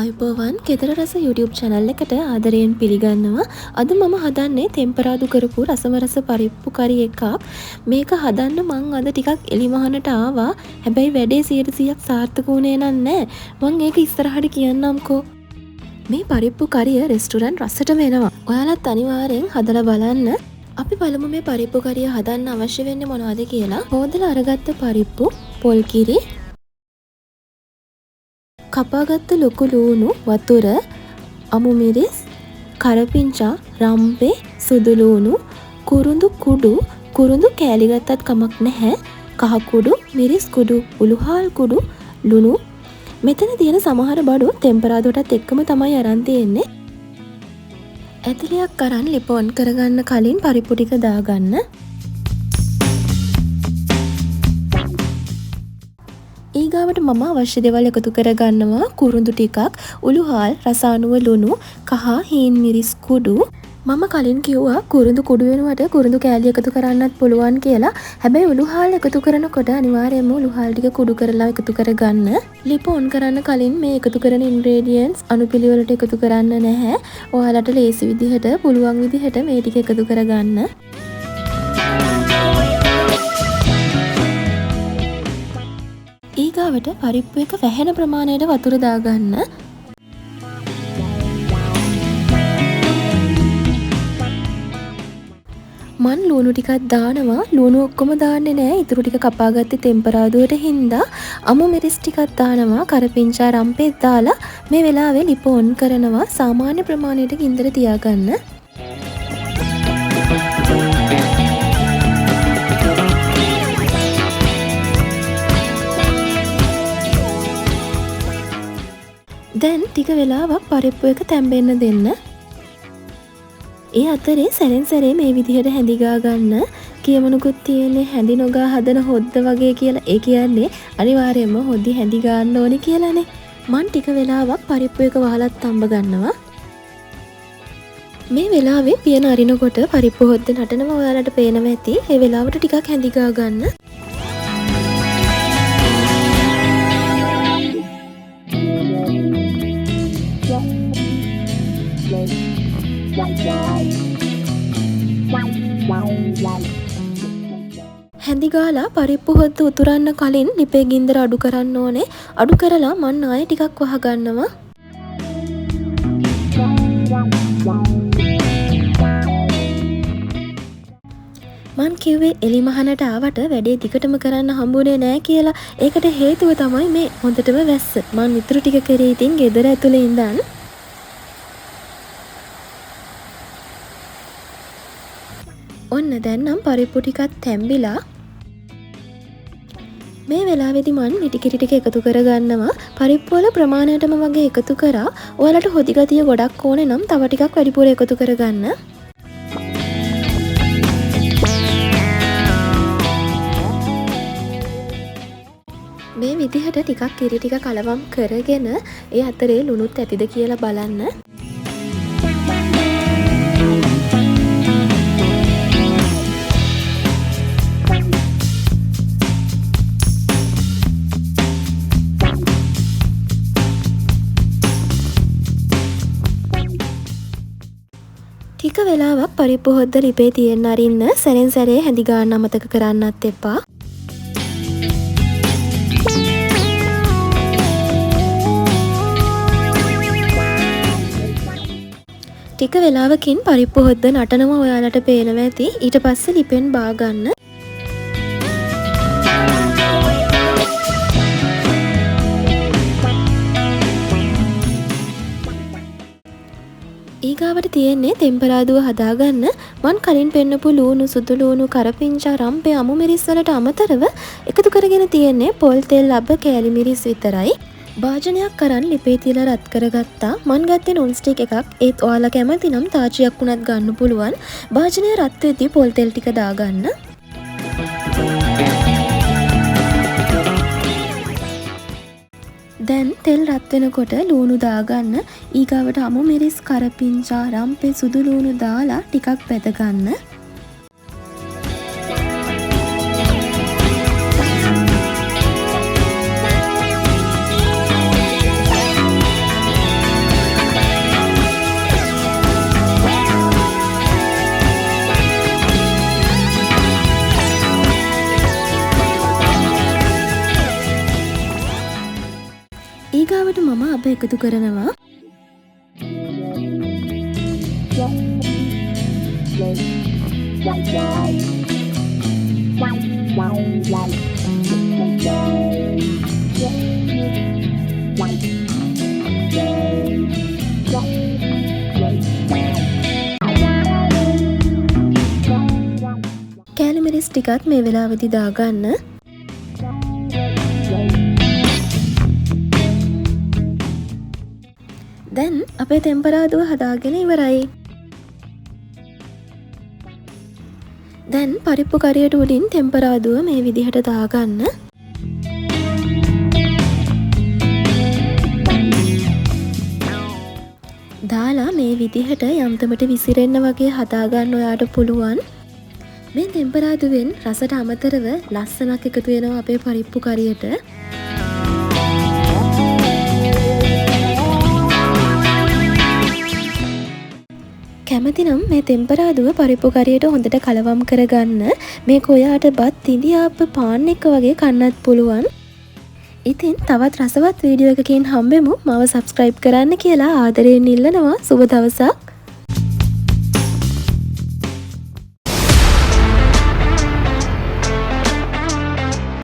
ආයුබෝවන් ගෙදර රස YouTube channel එකට ආදරයෙන් පිළිගන්නවා. අද මම හදන්නේ තෙම්පරාදු කරපු රසම රස පරිප්පු කරි එකක්. මේක හදන්න මං අද ටිකක් එලිමහනට ආවා. හැබැයි වැඩේ 100%ක් සාර්ථක වුණේ නැහැ. මං ඒක ඉස්සරහට කියන්නම්කෝ. මේ පරිප්පු කරිය රෙස්ටුරන්ට් රසට වෙනවා. ඔයාලත් අනිවාර්යෙන් හදලා බලන්න. අපි බලමු මේ පරිප්පු කරිය හදන්න අවශ්‍ය වෙන්නේ මොනවද කියලා. හොදලා අරගත්ත පරිප්පු, පොල් කිරි, කපාගත්ත ලොකු ලූණු, වතුර, අමු මිරිස්, කරපිංචා, රම්පේ, සුදු ලූණු, කුරුඳු කුඩු, කුරුඳු කෑලි ගත්තත් කමක් නැහැ, කහ කුඩු, මිරිස් කුඩු, උළුහාල් කුඩු, ලුණු. මෙතන තියෙන සමහර බඩු තෙම්පරාදුවටත් එක්කම තමයි අරන් තියෙන්නේ. ඇතිලියක් අරන් ලිප ඔන් කරගන්න කලින් පරිප්පු ටික දාගන්න. ඊගාවට මම අවශ්‍ය දේවල් එකතු කරගන්නවා. කුරුඳු ටිකක්, උළුහාල්, රසායනික ලුණු, කහ හීන් මිරිස් කුඩු. මම කලින් කිව්වා කුරුඳු කුඩු වෙනුවට කුරුඳු කෑලි එකතු කරන්නත් පුළුවන් කියලා. හැබැයි උළුහාල් එකතු කරනකොට අනිවාර්යයෙන්ම උළුහාල් ටික කුඩු කරලා එකතු කරගන්න. ලිප ඔන් කරන්න කලින් මේ එකතු කරන ඉන්ග්‍රේඩියන්ට්ස් අනුපිළිවෙලට එකතු කරන්න නැහැ. ඔයාලට ලේසි විදිහට පුළුවන් විදිහට මේ ටික එකතු කරගන්න. ඊගාවට පරිප්පු එක වැහෙන ප්‍රමාණයට වතුර දාගන්න. මන් ලුණු ටිකක් දානවා. ලුණු ඔක්කොම දාන්නේ නැහැ. ඉතුරු ටික කපාගත්තේ තෙම්පරාදුවට හින්දා. අමු මිරිස් ටිකක් දානවා. කරපිංචා රම්පෙත් දාලා මේ වෙලාවේ ලිප ඔන් කරනවා. සාමාන්‍ය ප්‍රමාණයට ගින්දර තියාගන්න. දැන් ටික වෙලාවක් පරිප්පු එක තැම්බෙන්න දෙන්න. ඒ අතරේ සැරෙන් සැරේ මේ විදිහට හැඳි ගා ගන්න. කියමනුකුත් තියෙන්නේ හැඳි නොගා හදන හොද්ද වගේ කියලා. ඒ කියන්නේ අනිවාර්යයෙන්ම හොද්දි හැඳි ගන්න ඕනේ කියලානේ. මන් ටික වෙලාවක් පරිප්පු එක වහලත් තඹ ගන්නවා. මේ වෙලාවේ පියන අරිනකොට පරිප්පු හොද්ද නටනවා ඔයාලට පේනවා ඇති. ඒ වෙලාවට ටිකක් හැඳි ගා ගන්න. හැඳි ගාලා පරිප්පු හොද්ද උතුරන්න කලින් ලිපේ ගින්දර අඩු කරන්න ඕනේ. අඩු කරලා මන් ආයෙ ටිකක් වහ ගන්නවා. මන් කිව්වේ එලිමහනට ආවට වැඩේ දිගටම කරන්න හම්බුනේ නෑ කියලා. ඒකට හේතුව තමයි මේ හොඳටම වැස්ස. මන් ඉතුරු ටික කරේ ඉතින් ගෙදර ඇතුලේ ඉඳන්. ඔන්න දැන් නම් පරිප්පු ටිකක් තැම්බිලා. මේ වෙලාවේදී මන් මිටි කිරි ටික එකතු කරගන්නවා. පරිප්පු වල ප්‍රමාණයටම වගේ එකතු කරා. ඔයාලට හොදි ගතිය ගොඩක් ඕනේ නම් තව ටිකක් වැඩිපුර එකතු කරගන්න. මේ විදිහට ටිකක් කිරි ටික කලවම් කරගෙන ඒ අතරේ ලුණුත් ඇතිද කියලා බලන්න. ටික වෙලාවක් පරිප්පු හොද්ද ලිපේ තියෙන්න අරින්න. සැරෙන් සැරේ හැඳි ගන්න අමතක කරන්නත් එපා. ටික වෙලාවකින් පරිප්පු හොද්ද නටනවා ඔයාලට පේනවා ඇති. ඊට පස්සේ ලිපෙන් බා ගන්න. ඊගාවට තියෙන්නේ තෙම්පරාදුව හදාගන්න. මන් කලින් පෙන්නපු ලූණු, සුදු ලූණු, කරපිංචා, රම්පේ, අමු මිරිස් වලට අමතරව එකතු කරගෙන තියෙන්නේ පොල් තෙල් අබ කෑලි මිරිස් විතරයි. භාජනයක් කරන් ලිපේ තියලා රත් කරගත්තා. මන් ගත්තේ නොන් ස්ටික් එකක්. ඒත් ඔයාලා කැමති නම් තාච්චියක් උනත් ගන්න පුළුවන්. භාජනය රත් වෙද්දී පොල් තෙල් ටික දාගන්න. දැන් තෙල් රත් වෙනකොට ලූණු දාගන්න. ඊගාවට අමු මිරිස්, කරපිංචා, රම්පේ, සුදු ලූණු දාලා ටිකක් බැද ගන්න. ඊගාවට මම අප එකතු කරනවා කෑලි මිරිස් ටිකත් මේ වෙලාවෙදි දාගන්න. දැන් අපේ තෙම්පරාදුව හදාගෙන ඉවරයි. දැන් පරිප්පු කරියට උඩින් තෙම්පරාදුව මේ විදිහට දාගන්න. දාලා මේ විදිහට යම්තමට විසිරෙන්න වගේ හදාගන්න ඔයාට පුළුවන්. මේ තෙම්පරාදුවෙන් රසට අමතරව ලස්සනක් එකතු වෙනවා අපේ පරිප්පු කරියට. කැමතිනම් මේ තෙම්පරාදුව පරිප්පු කරියට හොඳට කලවම් කරගන්න. මේක ඔයාට බත් ඉඳිආප්ප පාන් එක වගේ කන්නත් පුළුවන්. ඉතින් තවත් රසවත් වීඩියෝ එකකින් හම්බෙමු. මාව සබ්ස්ක්‍රයිබ් කරන්න කියලා ආදරයෙන් ඉල්ලනවා. සුබ දවසක්.